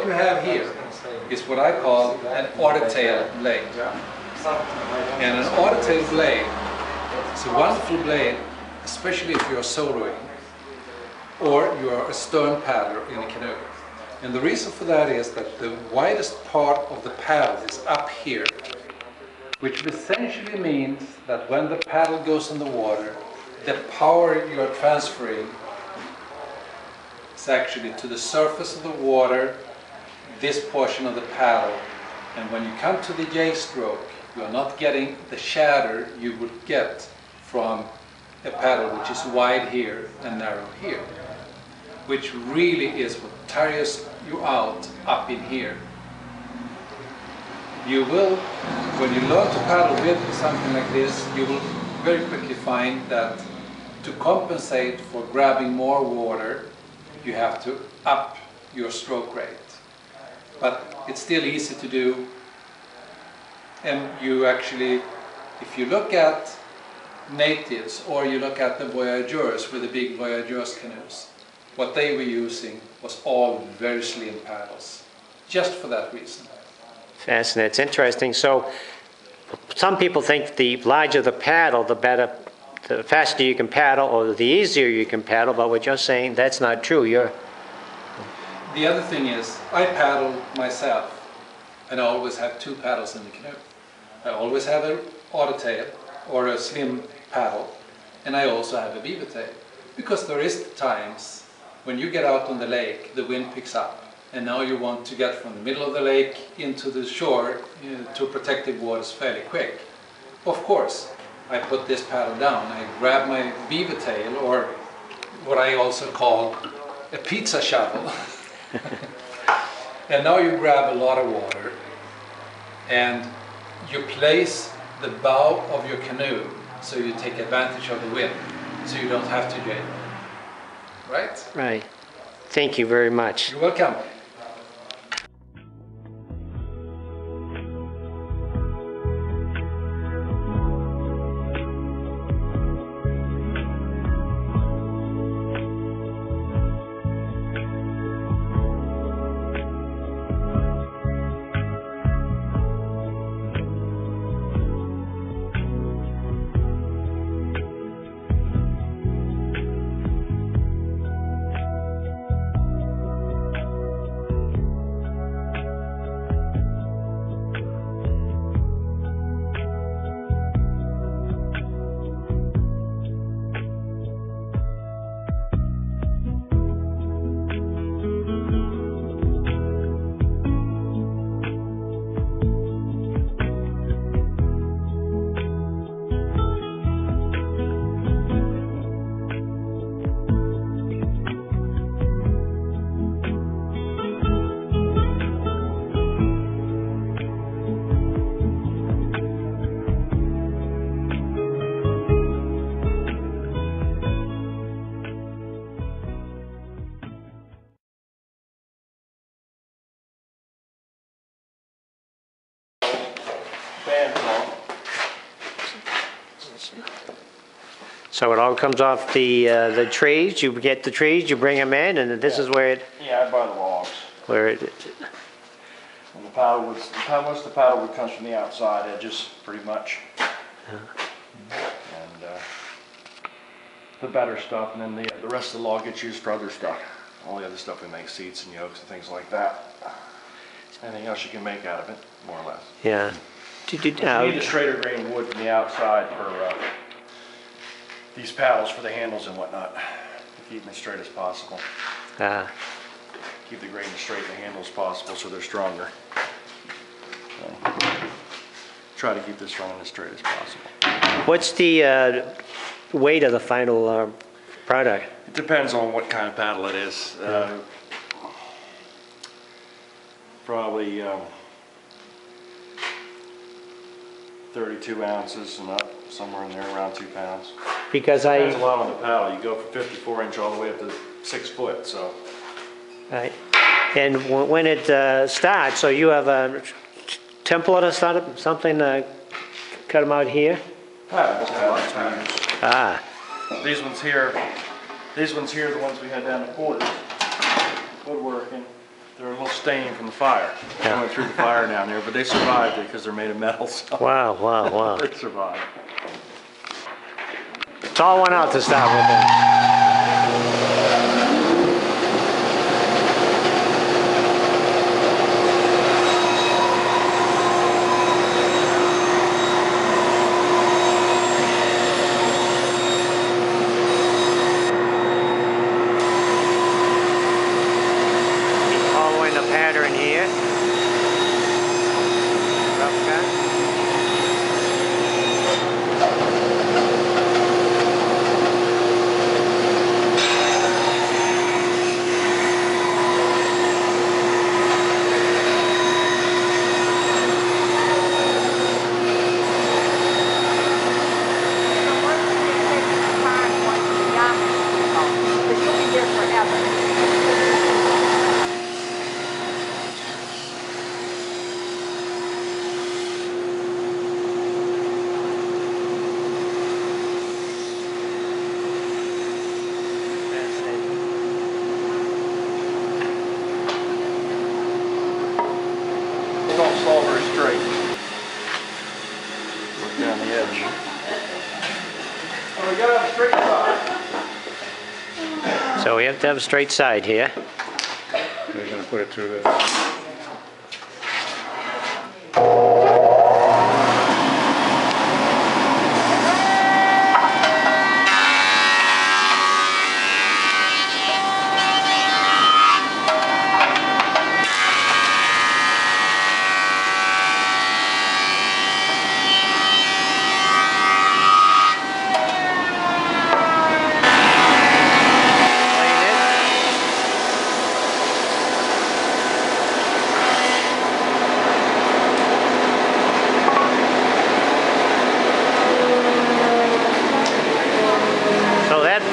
you have here is what I call an Ottertail blade. And an Ottertail blade is a wonderful blade, especially if you're soloing or you're a stern paddler in a canoe. And the reason for that is that the widest part of the paddle is up here, which essentially means that when the paddle goes in the water, the power you are transferring is actually to the surface of the water, this portion of the paddle. And when you come to the J stroke, you are not getting the shatter you would get from a paddle which is wide here and narrow here, which really is what tires you out up in here. You will, when you learn to paddle with something like this, you will very quickly find that to compensate for grabbing more water, you have to up your stroke rate. But it's still easy to do. And you actually, if you look at natives or you look at the voyageurs with the big voyageurs canoes, what they were using was all very slim paddles, just for that reason. Fascinating. It's interesting. So some people think the larger the paddle, the better, the faster you can paddle or the easier you can paddle, but what you're saying, that's not true. The other thing is, I paddle myself, and I always have two paddles in the canoe. I always have an Ottertail or a slim paddle, and I also have a Beavertail, because there is times when you get out on the lake, the wind picks up, and now you want to get from the middle of the lake into the shore to protected waters fairly quick. Of course, I put this paddle down, I grab my Beavertail, or what I also call a pizza shovel, and now you grab a lot of water, and you place the bow of your canoe so you take advantage of the wind, so you don't have to jam. Right? Right. Thank you very much. You're welcome. So it all comes off the trees. You get the trees, you bring them in, and this is where it. Yeah, I buy the logs. Where it. And the paddle wood, most of the paddle wood comes from the outside edges, pretty much. And the better stuff, and then the rest of the log gets used for other stuff. All the other stuff we make, seats and yokes and things like that. Anything else you can make out of it, more or less. Yeah. You need a straighter grain wood from the outside for these paddles, for the handles and whatnot, to keep them as straight as possible. Keep the grain as straight in the handle as possible so they're stronger. So, try to keep this strong and as straight as possible. What's the weight of the final product? It depends on what kind of paddle it is. Probably 32 ounces and up, somewhere in there, around 2 pounds. Because Depends a lot on the paddle. You go from 54-inch all the way up to 6 foot, so. Right. And when it starts, so you have a template or something, cut them out here? Paddles. Ah. These ones here, the ones we had down at Porter's, woodworking. They're a little stained from the fire. They went through the fire down there, but they survived it because they're made of metal. So Wow, wow, wow. they survived. It's all one out to start with then. Following the pattern here. Rough cut. Don't fall very straight. Look down the edge. Oh, we gotta have a straight side. So we have to have a straight side here. We're going to put it through there.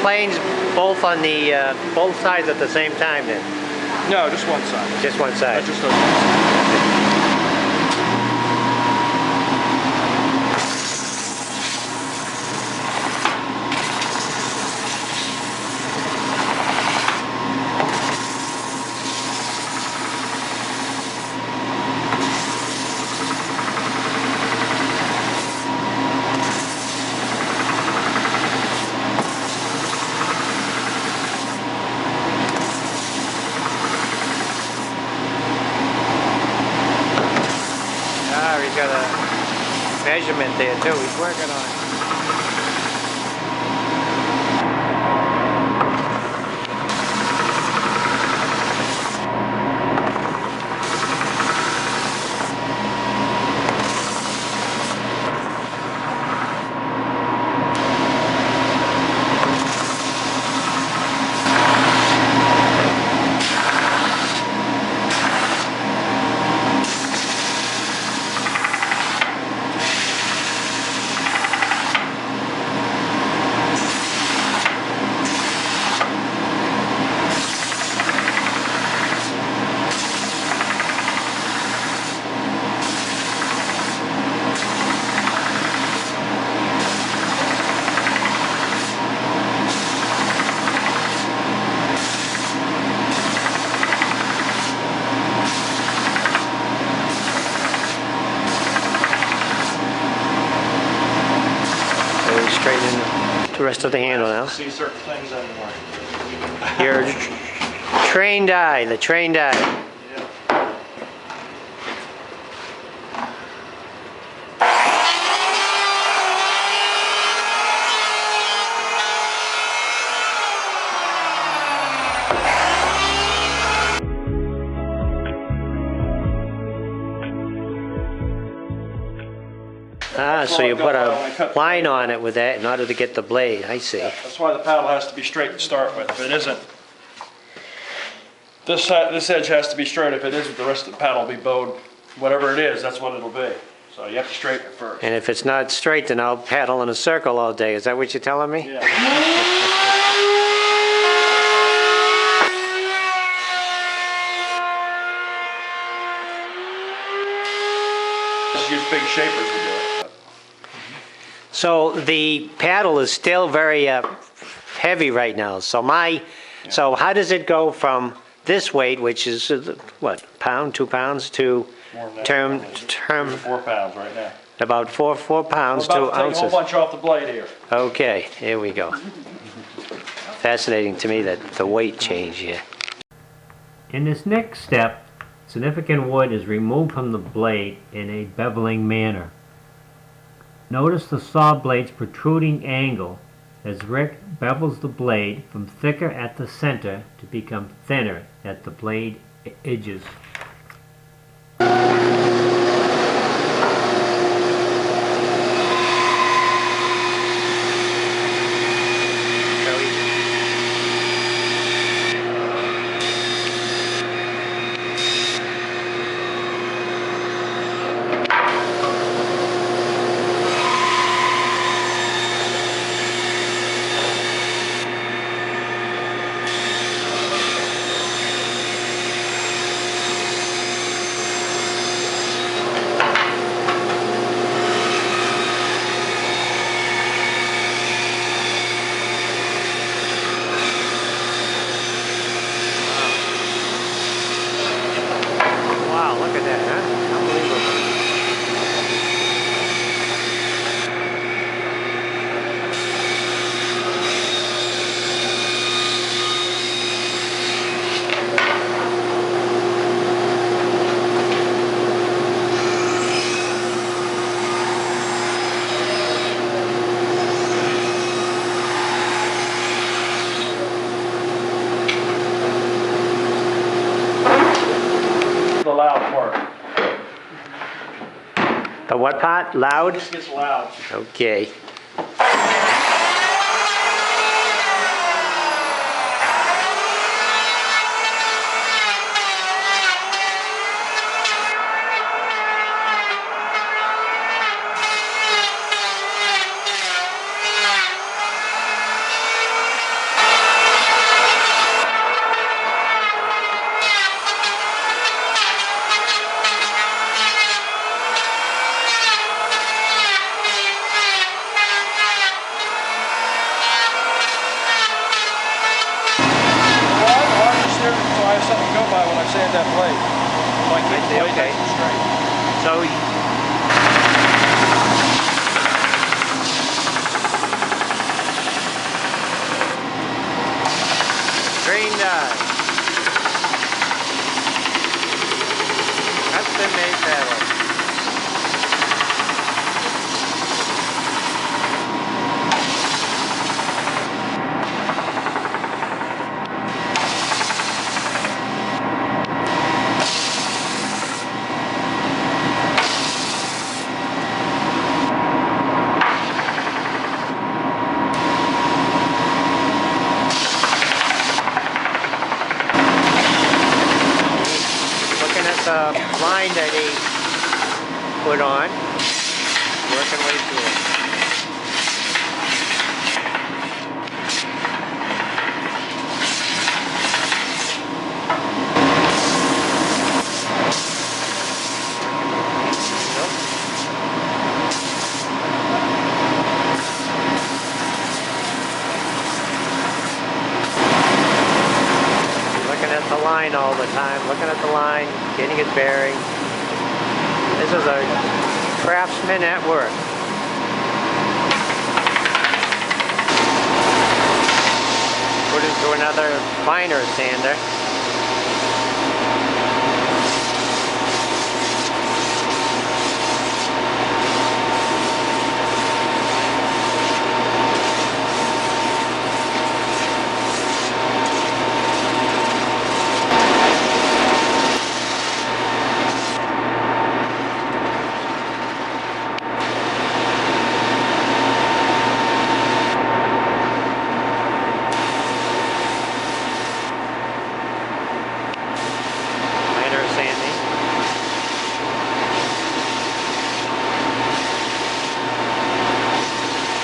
Planes both on the both sides at the same time then? No, just one side. Just one side. That's just one side. He's got a measurement there too. He's working on it. Straightening the rest of the handle now. See certain things anymore. Your trained eye, the trained eye. Yeah. Ah, so you put a line on it with that in order to get the blade. I see. That's why the paddle has to be straight to start with. If it isn't, this edge has to be straight. If it isn't, the rest of the paddle will be bowed. Whatever it is, that's what it'll be. So you have to straighten it first. And if it's not straight, then I'll paddle in a circle all day. Is that what you're telling me? Yeah. Just use big shapers to do it. So the paddle is still very heavy right now. So how does it go from this weight, which is, what, pound, 2 pounds, to More than that. term 4 pounds right now. about 4 pounds, We're 2 about to take a whole ounces. bunch off the blade here. Okay, here we go. Fascinating to me that the weight change here. In this next step, significant wood is removed from the blade in a beveling manner. Notice the saw blade's protruding angle as Rick bevels the blade from thicker at the center to become thinner at the blade edges. Wow, look at that, huh? Unbelievable. The loud part. The what part? Loud? This gets loud. Okay. So I have something to go by when I sand that blade. Like keep the blade Okay. nice and straight. So, green die. Custom made paddle. Looking at the line that he put on, working way through it. Looking at the line all the time, looking at the line, getting it bearing. This is a craftsman at work. Put it through another finer sander. Finer sanding.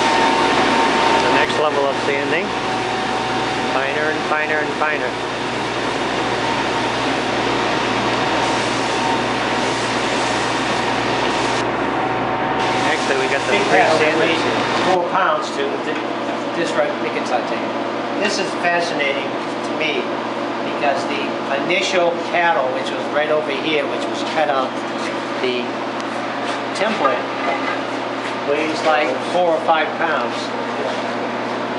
The next level of sanding. Finer and finer and finer. Actually, we got the Big three paddle that sanders. weighs 4 pounds to this right big inside tank. This is fascinating to me because the initial paddle, which was right over here, which was cut out, the template weighs like 4 or 5 pounds,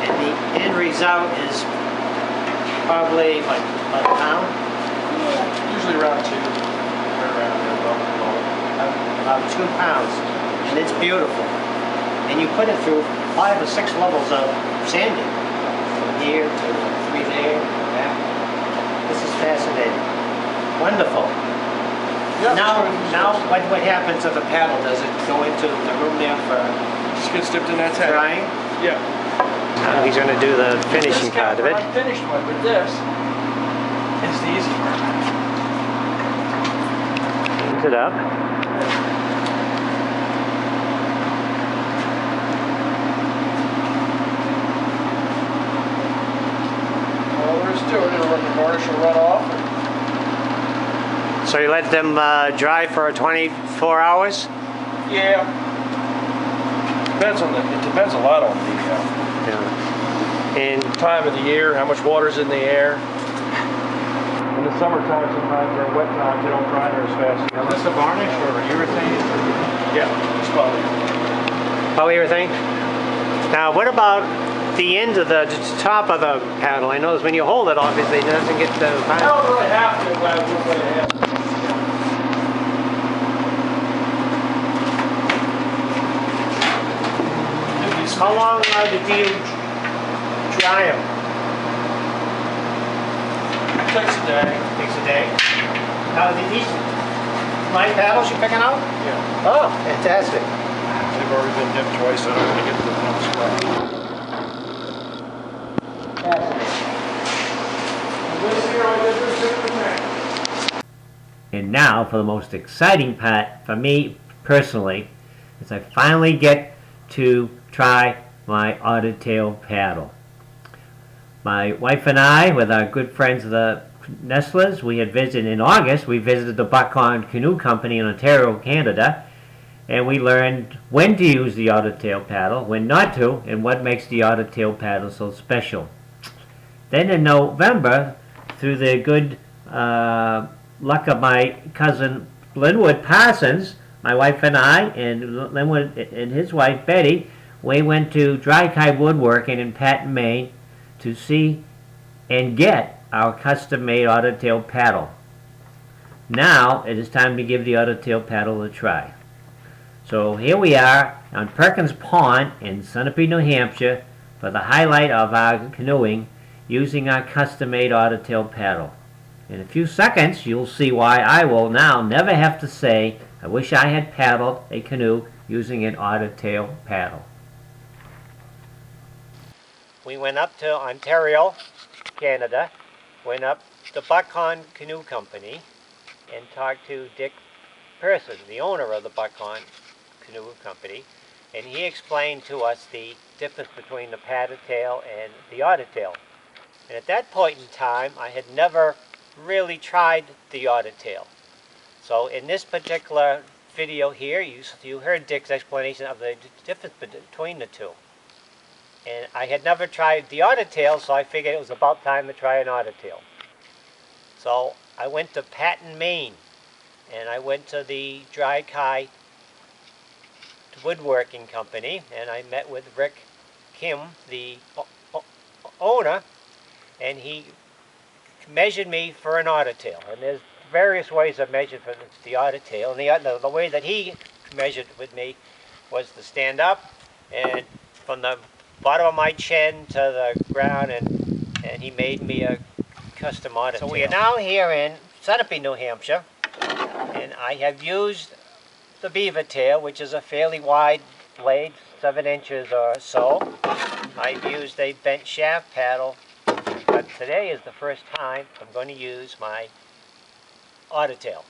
and the end result is probably like a pound. Usually around 2. Right around there, About 2 pounds, and it's beautiful. And you put it through 5 or 6 levels of sanding, from here to 3 there, back. This is fascinating, wonderful. Yeah, Now, what happens to the paddle? Does it go into the room there for just gets dipped in that tank. drying? Yeah. Now he's going to do the finishing part of it. I finished one with this. It's the easy part. Cleans it up. All there is to it. It'll run the varnish will run off. So you let them dry for 24 hours? Yeah. It depends a lot on the And time of the year, how much water's in the air. In the summertime, sometimes or wet times, they don't dry there as fast. Now this a varnish or urethane? Yeah, it's probably. polyurethane? Now what about the end of the top of the paddle? I notice when you hold it, obviously it doesn't get the... I don't really have to, but I would put it in. How long do you dry them? It takes a day. Takes a day. Now, these my paddles you're picking out? Yeah. Oh, fantastic. They've already been dipped twice, so I don't want to get to the next one. And now for the most exciting part for me personally, is I finally get to try my Ottertail paddle. My wife and I, with our good friends the Nestlers, we had visited in August. We visited the Buckhorn Canoe Company in Ontario, Canada, and we learned when to use the Ottertail paddle, when not to, and what makes the Ottertail paddle so special. Then in November, through the good luck of my cousin Linwood Parsons, my wife and I, and Linwood and his wife Betty, we went to Dri-Ki Woodworking in Patten, Maine, to see and get our custom-made Ottertail paddle. Now it is time to give the Ottertail paddle a try. So here we are on Perkins Pond in Sunapee, New Hampshire, for the highlight of our canoeing using our custom-made Ottertail paddle. In a few seconds you'll see why I will now never have to say, I wish I had paddled a canoe using an Ottertail paddle. We went up to Ontario, Canada, went up to Buckhorn Canoe Company and talked to Dick Persson, the owner of the Buckhorn Canoe Company, and he explained to us the difference between the paddle-tail and the Ottertail. And at that point in time, I had never really tried the Ottertail. So in this particular video here, you heard Dick's explanation of the difference between the two. And I had never tried the Ottertail, so I figured it was about time to try an Ottertail. So I went to Patten, Maine, and I went to the Dri-Ki Woodworking Company, and I met with Rick Kim, the owner, and he measured me for an Ottertail. And there's various ways of measuring for the Ottertail, and the way that he measured with me was to stand up and from the bottom of my chin to the ground, and he made me a custom Ottertail. So we are now here in Sunapee, New Hampshire, and I have used the Beavertail, which is a fairly wide blade, 7 inches or so. I've used a bent shaft paddle, but today is the first time I'm going to use my Ottertail.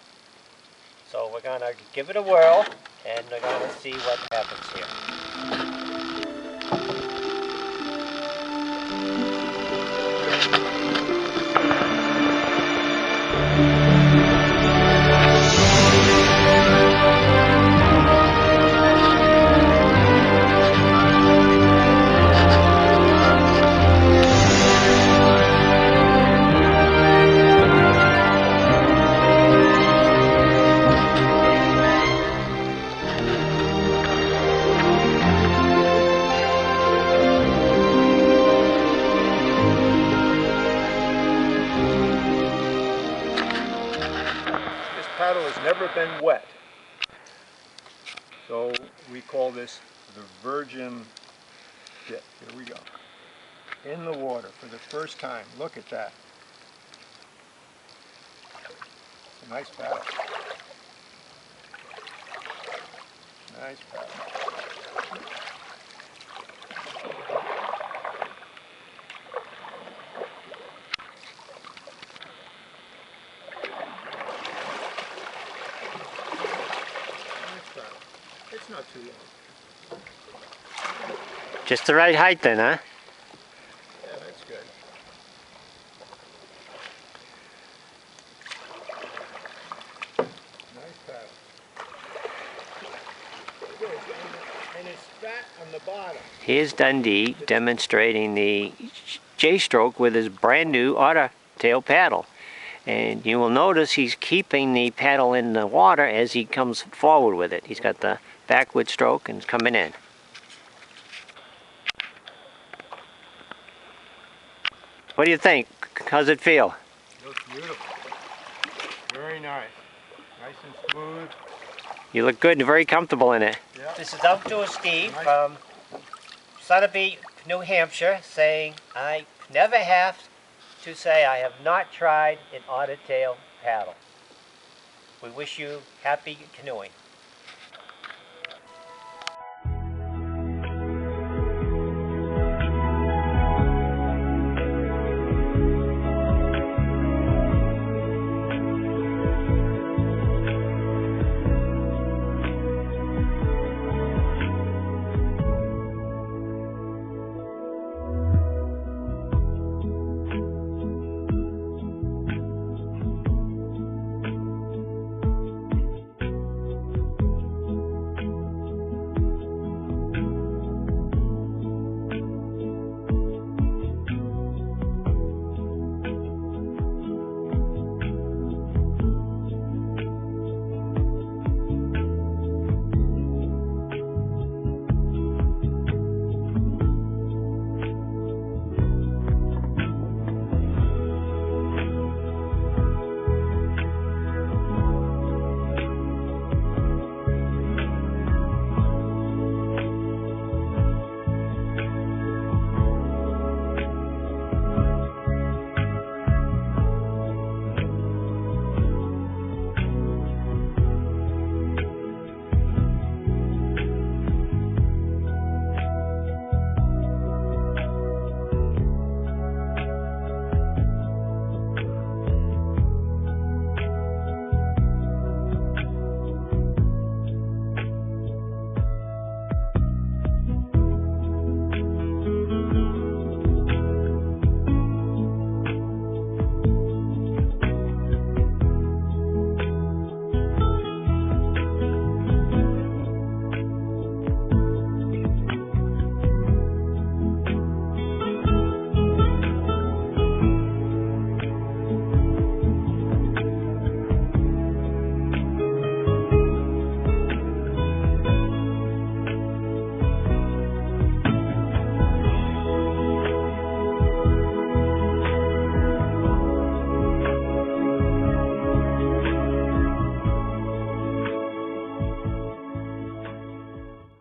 So we're going to give it a whirl, and we're going to see what happens here. and wet. So we call this the virgin dip. Here we go. In the water for the first time. Look at that. It's a nice paddle. Nice paddle. It's not too long. Just the right height then, huh? Yeah, that's good. Nice paddle. Good. And it's fat on the bottom. Here's Dundee demonstrating the J-stroke with his brand new Ottertail paddle. And you will notice he's keeping the paddle in the water as he comes forward with it. He's got the backward stroke and it's coming in. What do you think? How's it feel? Looks beautiful. Very nice. Nice and smooth. You look good and very comfortable in it. Yeah. This is Outdoor Steve from Sunapee, New Hampshire, saying I never have to say I have not tried an Ottertail paddle. We wish you happy canoeing.